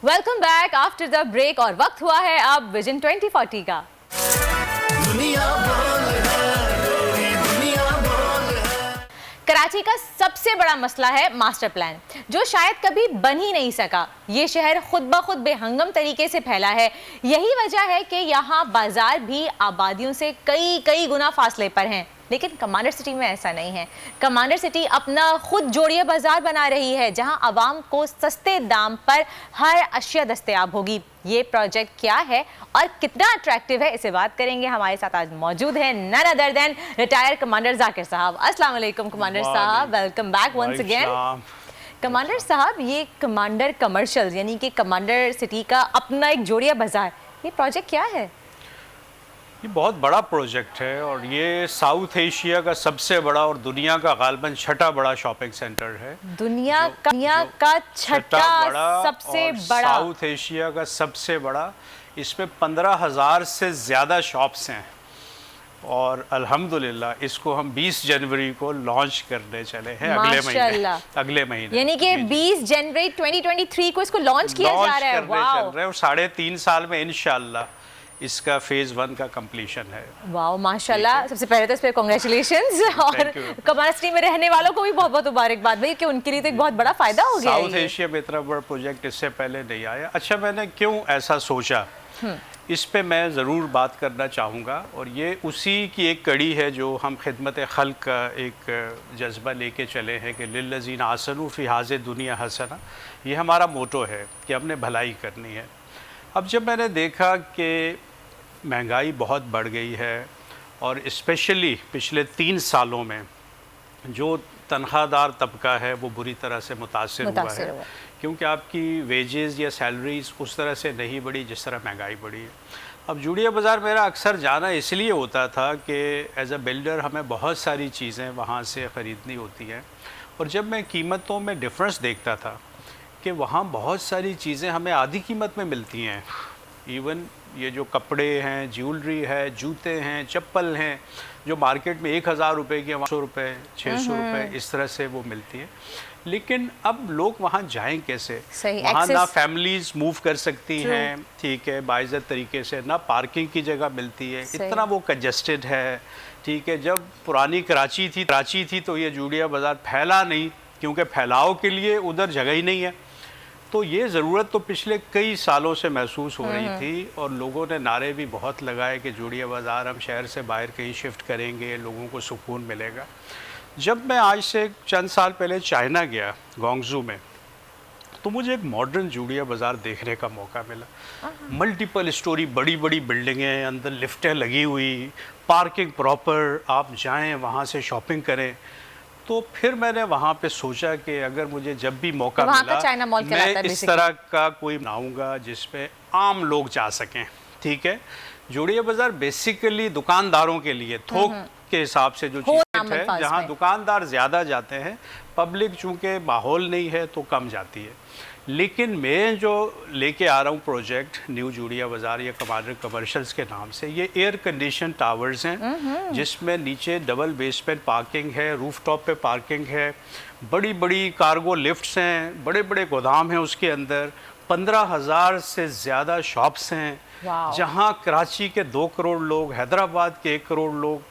Welcome back after the break और वक्त हुआ है अब विजन 2040 का। कराची का सबसे बड़ा मसला है मास्टर प्लान, जो शायद कभी बन ही नहीं सका। ये शहर खुद ब खुद बेहंगम तरीके से फैला है। यही वजह है कि यहाँ बाजार भी आबादियों से कई कई गुना फासले पर हैं। लेकिन कमांडर सिटी में ऐसा नहीं है। कमांडर सिटी अपना खुद जोड़िया बाजार बना रही है, जहां आवाम को सस्ते दाम पर हर अशिया दस्तयाब होगी। ये प्रोजेक्ट क्या है और कितना अट्रैक्टिव है, इसे बात करेंगे। हमारे साथ आज मौजूद हैं none other than retired commander Zakir साहब। अस्सलाम वालेकुम कमांडर साहब, welcome back once again. Commander साहब, ये कमांडर कमर्शियल यानी कि कमांडर सिटी का अपना एक जोड़िया बाजार, ये प्रोजेक्ट क्या है? ये बहुत बड़ा प्रोजेक्ट है और ये साउथ एशिया का सबसे बड़ा और दुनिया का गालिबन छठा बड़ा शॉपिंग सेंटर है। दुनिया का छठा सबसे बड़ा, साउथ एशिया का सबसे बड़ा। इसमें 15,000 से ज़्यादा शॉप्स हैं और अल्हम्दुलिल्लाह इसको हम 20 जनवरी को लॉन्च करने चले हैं। अगले महीने यानी कि 20 जनवरी 2023 को इसको लॉन्च किया जा रहा है। चल रहे हैं और 3.5 साल में इंशाल्लाह इसका फेज 1 का कंप्लीशन है। वाह माशाल्लाह, सबसे पहले तो इस पे कांग्रेचुलेशंस और कमांडर सिटी में रहने वालों को भी बहुत बहुत मुबारकबाद भाई, कि उनके लिए तो एक बहुत बड़ा फायदा हो गया। साउथ एशिया में इतना बड़ा प्रोजेक्ट इससे पहले नहीं आया। अच्छा, मैंने क्यों ऐसा सोचा, इस पे मैं ज़रूर बात करना चाहूँगा और ये उसी की एक कड़ी है जो हम खिदमत खल्क का एक जज्बा लेके चले हैं कि लिल्लज़ीना आसनू फ़ी हाज़िहि दुनिया हसना। ये हमारा मोटो है कि हमने भलाई करनी है। अब जब मैंने देखा कि महंगाई बहुत बढ़ गई है और स्पेशली पिछले 3 सालों में जो तनख्वाहदार तबका है वो बुरी तरह से मुतासिर हुआ है, क्योंकि आपकी वेजेस या सैलरीज उस तरह से नहीं बढ़ी जिस तरह महंगाई बढ़ी है। अब जोड़िया बाज़ार मेरा अक्सर जाना इसलिए होता था कि एज अ बिल्डर हमें बहुत सारी चीज़ें वहाँ से ख़रीदनी होती हैं और जब मैं कीमतों में डिफरेंस देखता था कि वहाँ बहुत सारी चीज़ें हमें आधी कीमत में मिलती हैं। इवन ये जो कपड़े हैं, ज्वेलरी है, जूते हैं, चप्पल हैं, जो मार्केट में 1,000 रुपये की 500 रुपये 600 रुपये इस तरह से वो मिलती है। लेकिन अब लोग वहाँ जाएं कैसे? वहाँ ना फैमिलीज़ मूव कर सकती हैं, ठीक है, बाइज़्ज़त तरीके से, ना पार्किंग की जगह मिलती है, इतना वो कंजस्टेड है, ठीक है। जब पुरानी कराची थी तो ये जोड़िया बाज़ार फैला नहीं, क्योंकि फैलाव के लिए उधर जगह ही नहीं है। तो ये ज़रूरत तो पिछले कई सालों से महसूस हो रही थी और लोगों ने नारे भी बहुत लगाए कि जोड़िया बाज़ार हम शहर से बाहर कहीं शिफ्ट करेंगे, लोगों को सुकून मिलेगा। जब मैं आज से चंद साल पहले चाइना गया, ग्वांगझू में, तो मुझे एक मॉडर्न जोड़िया बाज़ार देखने का मौका मिला। मल्टीपल स्टोरी बड़ी बड़ी बिल्डिंगें, अंदर लिफ्टें लगी हुई, पार्किंग प्रॉपर, आप जाएँ वहाँ से शॉपिंग करें। तो फिर मैंने वहाँ पे सोचा कि अगर मुझे जब भी मौका मिला मैं इस तरह का कोई बनाऊँगा जिसमें आम लोग जा सकें, ठीक है। जोड़िया बाज़ार बेसिकली दुकानदारों के लिए थोक के हिसाब से जो चीज़ है, जहाँ दुकानदार ज़्यादा जाते हैं, पब्लिक चूँकि माहौल नहीं है तो कम जाती है। लेकिन मैं जो लेके आ रहा हूँ प्रोजेक्ट न्यू जोड़िया बाज़ार या कमांडर कमर्शियल्स के नाम से, ये एयर कंडीशन टावर्स हैं जिसमें नीचे डबल बेसमेंट पार्किंग है, रूफटॉप पे पार्किंग है, बड़ी बड़ी कार्गो लिफ्ट्स हैं, बड़े बड़े गोदाम हैं उसके अंदर, 15,000 से ज़्यादा शॉप्स हैं, जहां कराची के 2 करोड़ लोग, हैदराबाद के 1 करोड़ लोग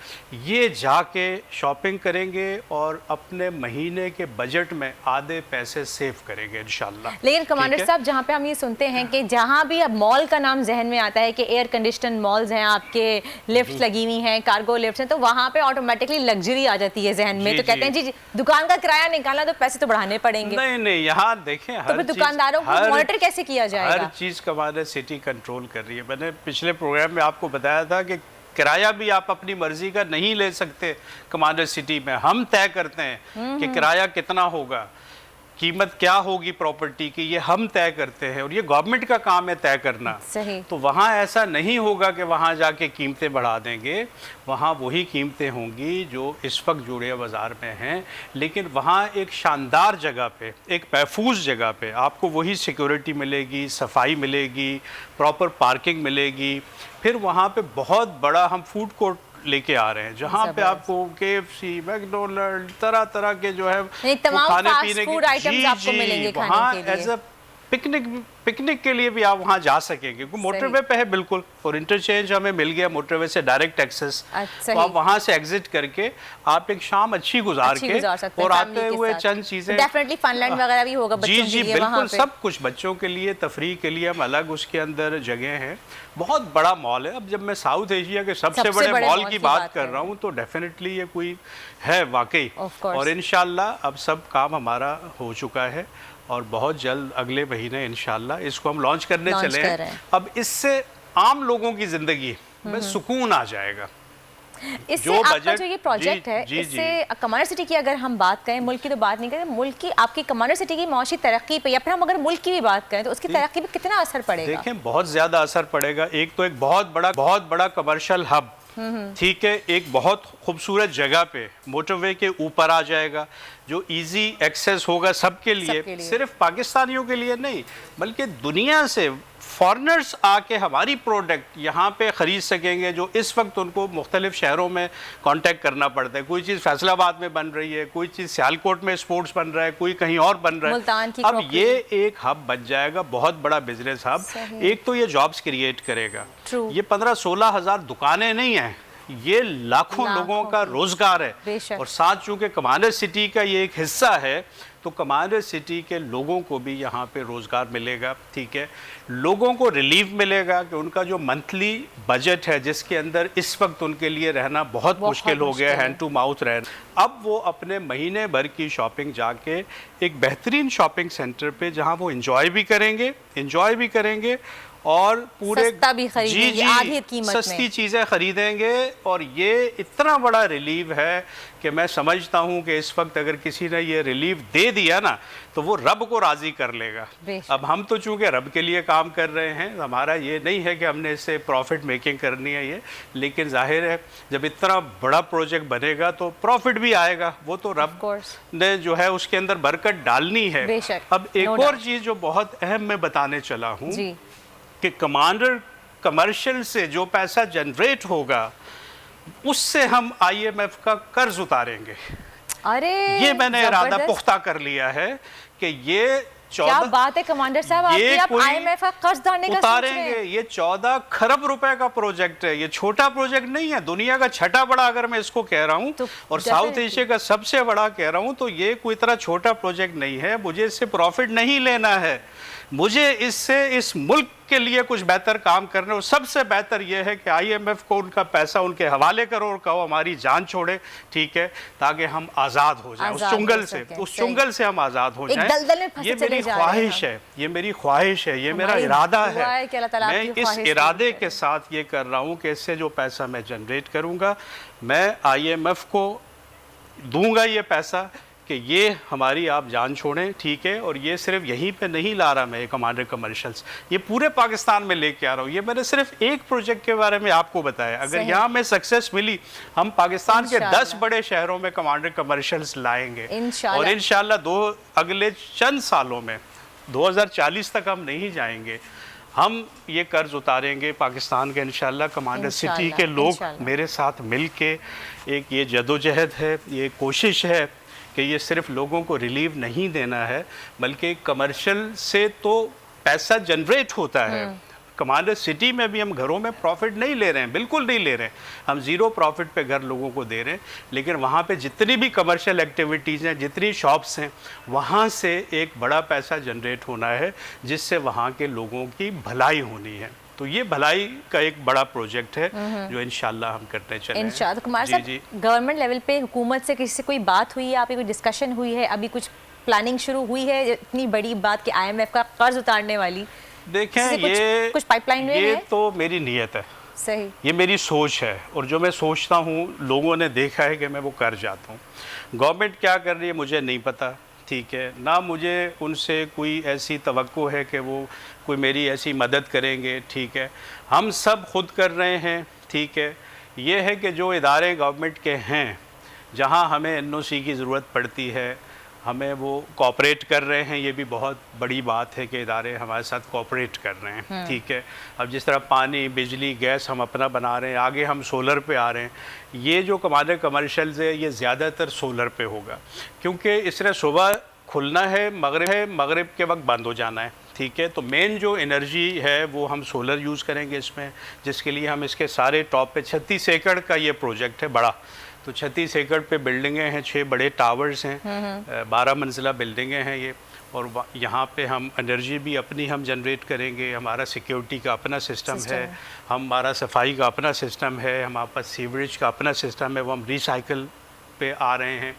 ये जाके शॉपिंग करेंगे और अपने महीने के बजट में आधे पैसे सेव करेंगे इंशाल्लाह। लेकिन कमांडर साहब, जहां पे हम ये सुनते हैं कि जहां भी अब मॉल का नाम जहन में आता है कि एयर कंडीशन मॉल्स हैं, आपके लिफ्ट लगी हुई हैं, कार्गो लिफ्ट हैं, तो वहां पे ऑटोमेटिकली लग्जरी आ जाती है जहन में। तो कहते हैं जी दुकान का किराया निकालना तो पैसे तो बढ़ाने पड़ेंगे। नहीं, यहाँ देखें, तो दुकानदारों को मॉनिटर कैसे किया जाएगा? हर चीज़ कमांडर सिटी कंट्रोल कर रही है। मैंने पिछले प्रोग्राम में आपको बताया था कि किराया भी आप अपनी मर्जी का नहीं ले सकते कमांडर सिटी में। हम तय करते हैं कि किराया कितना होगा, कीमत क्या होगी प्रॉपर्टी की, ये हम तय करते हैं और ये गवर्नमेंट का काम है तय करना। सही। तो वहाँ ऐसा नहीं होगा कि वहाँ जाके कीमतें बढ़ा देंगे, वहाँ वही कीमतें होंगी जो इस वक्त जोड़िया बाज़ार में हैं। लेकिन वहाँ एक शानदार जगह पे, एक महफूज जगह पे आपको वही सिक्योरिटी मिलेगी, सफाई मिलेगी, प्रॉपर पार्किंग मिलेगी। फिर वहाँ पे बहुत बड़ा हम फूड कोर्ट लेके आ रहे हैं जहाँ पे आपको KFC, मैकडोनल्ड, तरह तरह के जो है तमाम खाने फास्ट पीने फूड की आइटम्स आपको मिलेंगे खाने के लिए। एज अ पिकनिक के लिए भी आप वहाँ जा सकेंगे, क्योंकि मोटरवे पे है बिल्कुल, और इंटरचेंज हमें मिल गया मोटरवे से, डायरेक्ट एक्सेस। तो आप वहाँ से एग्जिट करके आप एक शाम अच्छी गुजार के और आते हुए चंद चीजें, डेफिनेटली फनलैंड वगैरह भी होगा बच्चों जी के लिए, बिल्कुल सब कुछ बच्चों के लिए, तफरीह के लिए हम अलग उसके अंदर जगह है। बहुत बड़ा मॉल है। अब जब मैं साउथ एशिया के सबसे बड़े मॉल की बात कर रहा हूँ तो डेफिनेटली ये कोई है वाकई। और इंशाल्लाह अब सब काम हमारा हो चुका है और बहुत जल्द अगले महीने इंशाल्लाह इसको हम लॉन्च करने चले हैं। अब इससे आम लोगों की जिंदगी में सुकून आ जाएगा। इससे आपका जो ये प्रोजेक्ट है, इससे कमांडर सिटी की अगर हम बात करें, मुल्क की तो बात नहीं करें, मुल्क की आपकी कमांडर सिटी की माशी तरक्की पे, या फिर हम अगर मुल्क की भी बात करें तो उसकी तरक्की पे कितना असर पड़ेगा? देखें, बहुत ज्यादा असर पड़ेगा। एक तो एक बहुत बड़ा कमर्शियल हब, ठीक है, एक बहुत खूबसूरत जगह पे मोटरवे के ऊपर आ जाएगा, जो इजी एक्सेस होगा सबके लिए, सिर्फ पाकिस्तानियों के लिए नहीं बल्कि दुनिया से फॉरेनर्स आके हमारी प्रोडक्ट यहाँ पे ख़रीद सकेंगे, जो इस वक्त उनको मुख्तलिफ शहरों में कांटेक्ट करना पड़ता है। कोई चीज़ फैसलाबाद में बन रही है, कोई चीज़ सियालकोट में स्पोर्ट्स बन रहा है, कोई कहीं और बन रहा है। अब ये एक हब बन जाएगा, बहुत बड़ा बिजनेस हब। एक तो ये जॉब्स क्रिएट करेगा, ये 15-16 हज़ार दुकानें नहीं हैं, ये लाखों लोगों का रोजगार है। और साथ चूंकि कमांडर सिटी का ये एक हिस्सा है तो कमांडर सिटी के लोगों को भी यहाँ पे रोजगार मिलेगा, ठीक है। लोगों को रिलीफ मिलेगा कि उनका जो मंथली बजट है, जिसके अंदर इस वक्त उनके लिए रहना बहुत मुश्किल हो गया है, हैंड टू माउथ रहना, अब वो अपने महीने भर की शॉपिंग जाके एक बेहतरीन शॉपिंग सेंटर पे, जहाँ वो इंजॉय भी करेंगे और पूरे सस्ता भी खरीदेंगे, आधी कीमत में सस्ती चीज़ें खरीदेंगे। और ये इतना बड़ा रिलीफ है कि मैं समझता हूँ कि इस वक्त अगर किसी ने ये रिलीफ दे दिया ना तो वो रब को राज़ी कर लेगा। अब हम तो चूँकि रब के लिए काम कर रहे हैं, हमारा ये नहीं है कि हमने इससे प्रॉफिट मेकिंग करनी है ये, लेकिन जाहिर है जब इतना बड़ा प्रोजेक्ट बनेगा तो प्रॉफिट भी आएगा, वो तो रब ने जो है उसके अंदर बरकत डालनी है। अब एक और चीज़ जो बहुत अहम मैं बताने चला हूँ कि कमांडर कमर्शियल से जो पैसा जनरेट होगा उससे हम IMF का कर्ज उतारेंगे। अरे ये मैंने इरादा पुख्ता कर लिया है कि ये 14, क्या बात है कमांडर साहब, आप IMF का कर्ज उतारने का उतारेंगे। ये 14 खरब रुपए का प्रोजेक्ट है, ये छोटा प्रोजेक्ट नहीं है, दुनिया का छठा बड़ा अगर मैं इसको कह रहा हूँ तो और साउथ एशिया का सबसे बड़ा कह रहा हूँ, तो ये कोई इतना छोटा प्रोजेक्ट नहीं है। मुझे इससे प्रॉफिट नहीं लेना है, मुझे इससे इस मुल्क के लिए कुछ बेहतर काम करने, और सबसे बेहतर यह है कि IMF को उनका पैसा उनके हवाले करो और कहो हमारी जान छोड़े, ठीक है, ताकि हम आज़ाद हो जाएं उस चुंगल से हम आज़ाद हो जाएं। ये मेरी ख्वाहिश है, ये मेरी ख्वाहिश है, ये मेरा इरादा है। मैं इस इरादे के साथ ये कर रहा हूँ कि इससे जो पैसा मैं जनरेट करूँगा मैं IMF को दूंगा ये पैसा कि ये हमारी आप जान छोड़ें, ठीक है। और ये सिर्फ यहीं पे नहीं ला रहा मैं, कमांडर कमर्शियल्स, ये पूरे पाकिस्तान में लेके आ रहा हूँ। ये मैंने सिर्फ एक प्रोजेक्ट के बारे में आपको बताया, अगर यहाँ में सक्सेस मिली हम पाकिस्तान के 10 बड़े शहरों में कमांडर कमर्शियल्स लाएंगे। और इंशाल्लाह अगले चंद सालों में 2040 तक हम नहीं जाएंगे, हम ये कर्ज उतारेंगे पाकिस्तान के इंशाल्लाह। कमांडर सिटी के लोग मेरे साथ मिल के एक ये जदोजहद है, ये कोशिश है कि ये सिर्फ लोगों को रिलीफ नहीं देना है बल्कि कमर्शियल से तो पैसा जनरेट होता है। कमांडर सिटी में भी हम घरों में प्रॉफिट नहीं ले रहे हैं, बिल्कुल नहीं ले रहे हैं, हम ज़ीरो प्रॉफिट पे घर लोगों को दे रहे हैं, लेकिन वहाँ पे जितनी भी कमर्शियल एक्टिविटीज़ हैं, जितनी शॉप्स हैं, वहाँ से एक बड़ा पैसा जनरेट होना है जिससे वहाँ के लोगों की भलाई होनी है। तो ये भलाई का एक बड़ा प्रोजेक्ट है जो इंशाल्लाह हम करते चले। इंशाल्लाह। कुमार साहब, गवर्नमेंट लेवल पे हुकूमत से किसी से कोई बात हुई है, आपकी कोई डिस्कशन हुई है, अभी कुछ प्लानिंग शुरू हुई है इतनी बड़ी बात कि IMF का कर्ज उतारने वाली? देखें, ये कुछ पाइपलाइन में ये तो मेरी नीयत है, सही, ये मेरी सोच है, और जो मैं सोचता हूँ लोगों ने देखा है कि मैं वो कर जाता हूँ। गवर्नमेंट क्या कर रही है मुझे नहीं पता, ठीक है, ना मुझे उनसे कोई ऐसी तवक्को है कि वो कोई मेरी ऐसी मदद करेंगे, ठीक है, हम सब खुद कर रहे हैं, ठीक है। ये है कि जो इदारे गवर्नमेंट के हैं जहाँ हमें NOC की ज़रूरत पड़ती है हमें वो कोऑपरेट कर रहे हैं, ये भी बहुत बड़ी बात है कि इदारे हमारे साथ कोऑपरेट कर रहे हैं, ठीक है। अब जिस तरह पानी, बिजली, गैस हम अपना बना रहे हैं, आगे हम सोलर पे आ रहे हैं, ये जो कमांडर कमर्शियल्स है ये ज़्यादातर सोलर पे होगा, क्योंकि इसने सुबह खुलना है, मगरिब के वक्त बंद हो जाना है, ठीक है। तो मेन जो एनर्जी है वो हम सोलर यूज़ करेंगे इसमें, जिसके लिए हम इसके सारे टॉप पे 36 एकड़ का ये प्रोजेक्ट है बड़ा। तो 36 एकड़ पे बिल्डिंगें हैं, 6 बड़े टावर्स हैं, 12 मंजिला बिल्डिंगें हैं ये। और यहाँ पे हम एनर्जी भी अपनी हम जनरेट करेंगे, हमारा सिक्योरिटी का अपना सिस्टम है, हमारा सफाई का अपना सिस्टम है, हमारे पास सीवरेज का अपना सिस्टम है, वो हम रिसाइकल पे आ रहे हैं।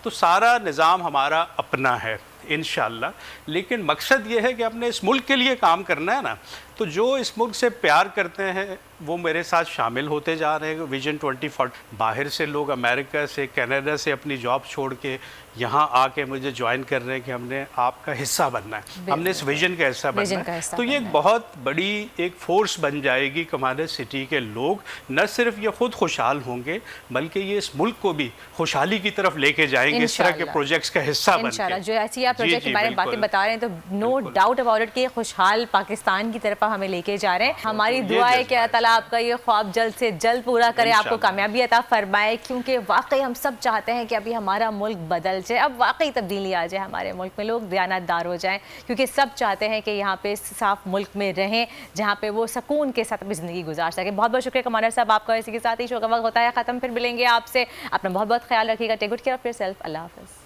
तो सारा निज़ाम हमारा अपना है इंशाल्लाह। लेकिन मकसद ये है कि अपने इस मुल्क के लिए काम करना है ना, तो जो इस मुल्क से प्यार करते हैं वो मेरे साथ शामिल होते जा रहे हैं विजन 2040। बाहर से लोग अमेरिका से, कनाडा से अपनी जॉब छोड़ के यहाँ आके मुझे ज्वाइन कर रहे हैं कि हमने आपका हिस्सा बनना है, हमने इस विजन का हिस्सा बनना है। तो ये एक बहुत बड़ी एक फोर्स बन जाएगी कि हमारे सिटी के लोग न सिर्फ ये खुद खुशहाल होंगे बल्कि ये इस मुल्क को भी खुशहाली की तरफ लेके जाएंगे इस तरह के प्रोजेक्ट्स का हिस्सा बनके। जो ऐसी आप प्रोजेक्ट के बारे में बातें बता रहे हैं तो नो डाउट अबाउट इट कि खुशहाल पाकिस्तान की तरफ हमें लेके जा रहे हैं। हमारी दुआ है कि अल्लाह ताला आपका ये ख्वाब जल्द से जल्द पूरा करे, आपको कामयाबी अता फरमाए, क्योंकि वाकई हम सब चाहते हैं कि अभी हमारा मुल्क बदल जाए, अब वाकई तब्दीली आ जाए हमारे मुल्क में, लोग दयानतदार हो जाएं, क्योंकि सब चाहते हैं कि यहाँ पे साफ मुल्क में रहें जहाँ पे वो सुकून के साथ अपनी ज़िंदगी गुजार सकें। बहुत बहुत शुक्रिया कमांडर साहब आपका। इसी के साथ ही शो का वक्त होता है ख़त्म, फिर मिलेंगे आपसे। अपना बहुत बहुत ख्याल रखिएगा। Take good care of yourself. अल्लाह हाफ़िज़।